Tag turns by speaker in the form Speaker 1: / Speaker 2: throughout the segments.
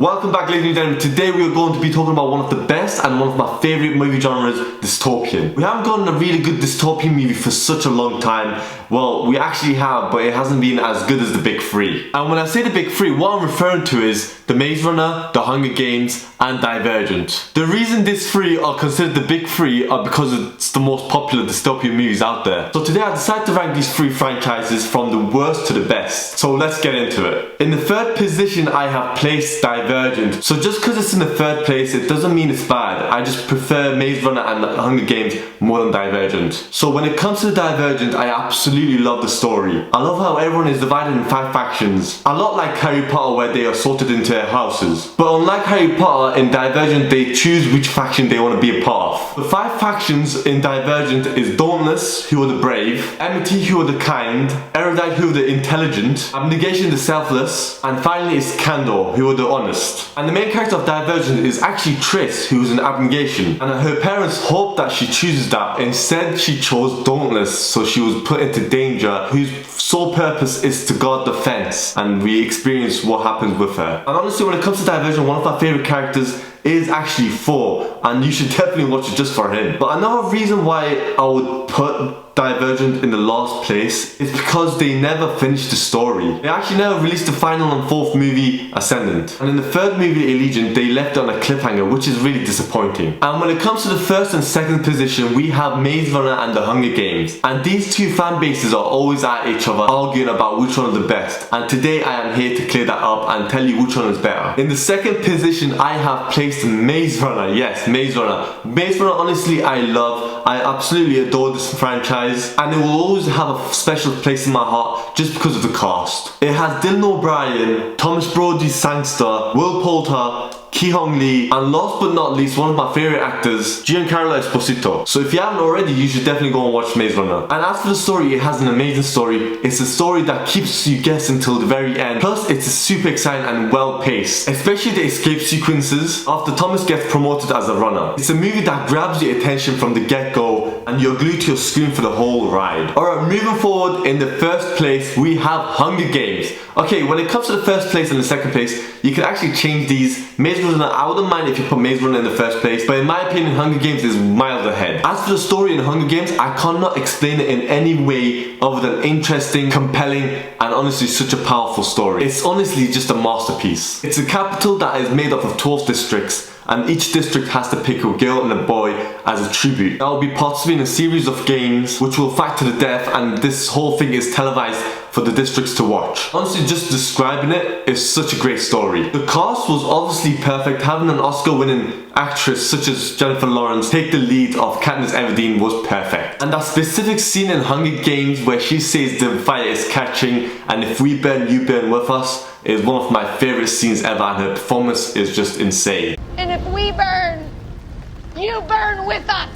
Speaker 1: Welcome back, ladies and gentlemen. Today we are going to be talking about one of the best and one of my favourite movie genres, dystopian. We haven't gotten a really good dystopian movie for such a long time. Well, we actually have, but it hasn't been as good as the big three. And when I say the big three, what I'm referring to is The Maze Runner, The Hunger Games, and Divergent. The reason these three are considered the big three are because it's the most popular dystopian movies out there. So today I decided to rank these three franchises from the worst to the best. So let's get into it. In the third position, I have placed Divergent. So just because it's in the third place, it doesn't mean it's bad. I just prefer Maze Runner and The Hunger Games more than Divergent. So when it comes to Divergent, I absolutely love the story. I love how everyone is divided in 5 factions. A lot like Harry Potter, where they are sorted into their houses. But unlike Harry Potter, in Divergent they choose which faction they want to be a part of. The 5 factions in Divergent is Dauntless, who are the brave, Amity, who are the kind, Erudite, who are the intelligent, Abnegation, the selfless, and finally is Candor, who are the honest. And the main character of Divergent is actually Triss, who is an Abnegation, and her parents hope that she chooses that. Instead she chose Dauntless, so she was put into danger, whose sole purpose is to guard the fence, and we experience what happens with her. And honestly, when it comes to Divergent, one of my favourite characters is actually Thor, and you should definitely watch it just for him. But another reason why I would put Divergent in the last place is because they never finished the story. They actually never released the final and 4th movie, Ascendant. And in the 3rd movie, Allegiant, they left it on a cliffhanger, which is really disappointing. And when it comes to the 1st and 2nd position, we have Maze Runner and The Hunger Games. And these two fan bases are always at each other, arguing about which one is the best. And today I am here to clear that up and tell you which one is better. In the 2nd position, I have placed Maze Runner. Yes, Maze Runner. Maze Runner, honestly, I love. I absolutely adore this franchise, and it will always have a special place in my heart just because of the cast. It has Dylan O'Brien, Thomas Brody Sangster, Will Poulter, Ki Hong Lee, and last but not least, one of my favourite actors, Giancarlo Esposito. So if you haven't already, you should definitely go and watch Maze Runner. And as for the story, it has an amazing story. It's a story that keeps you guessing till the very end. Plus, it's super exciting and well paced, especially the escape sequences after Thomas gets promoted as a runner. It's a movie that grabs your attention from the get-go, and you're glued to your screen for the whole ride. Alright, moving forward, in the 1st place, we have Hunger Games. Okay, when it comes to the 1st place and the 2nd place, you can actually change these. Maze Runner, I wouldn't mind if you put Maze Runner in the 1st place, but in my opinion, Hunger Games is miles ahead. As for the story in Hunger Games, I cannot explain it in any way other than interesting, compelling, and honestly such a powerful story. It's honestly just a masterpiece. It's a capital that is made up of 12 districts, and each district has to pick a girl and a boy as a tribute. That will be participating in a series of games which will fight to the death, and this whole thing is televised for the districts to watch. Honestly, just describing it is such a great story. The cast was obviously perfect. Having an Oscar-winning actress such as Jennifer Lawrence take the lead of Katniss Everdeen was perfect. And that specific scene in Hunger Games where she says the fire is catching and if we burn, you burn with us is one of my favourite scenes ever, and her performance is just insane.
Speaker 2: And if we burn, you burn with us.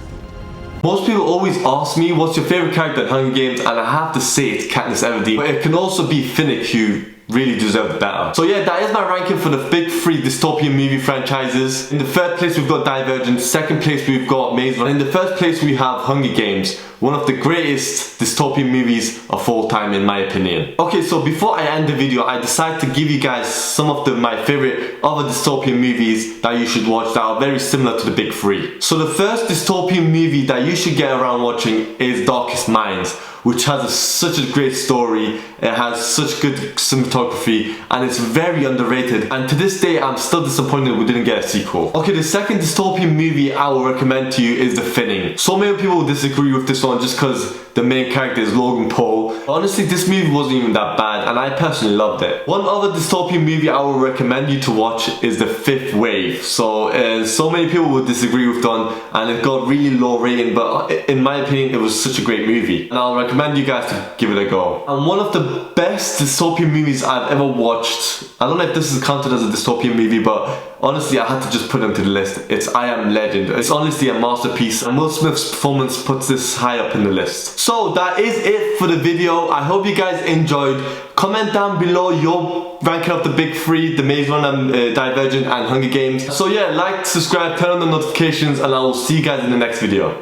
Speaker 1: Most people always ask me what's your favourite character in Hunger Games, and I have to say it's Katniss Everdeen, but it can also be Finnick, who really deserved better. So yeah, that is my ranking for the big 3 dystopian movie franchises. In the 3rd place we've got Divergent, 2nd place we've got Maze Runner, in the 1st place we have Hunger Games, one of the greatest dystopian movies of all time in my opinion. Okay, so before I end the video, I decided to give you guys some of my favourite other dystopian movies that you should watch that are very similar to the big 3. So the first dystopian movie that you should get around watching is Darkest Minds, which has such a great story. It has such good cinematography, and it's very underrated, and to this day I'm still disappointed we didn't get a sequel. Okay, the second dystopian movie I will recommend to you is The Thinning. So many people will disagree with this one just because the main character is Logan Paul. Honestly, this movie wasn't even that bad, and I personally loved it. One other dystopian movie I will recommend you to watch is The Fifth Wave. So many people would disagree with that, and it got really low rating, but in my opinion it was such a great movie, and I'll recommend you guys to give it a go. And one of the best dystopian movies I've ever watched, I don't know if this is counted as a dystopian movie, but honestly I had to just put it into the list. It's I Am Legend. It's honestly a masterpiece, and Will Smith's performance puts this high up in the list. So that is it for the video. I hope you guys enjoyed. Comment down below your ranking of the big 3, the Maze Runner, Divergent and Hunger Games. So yeah, like, subscribe, turn on the notifications, and I will see you guys in the next video.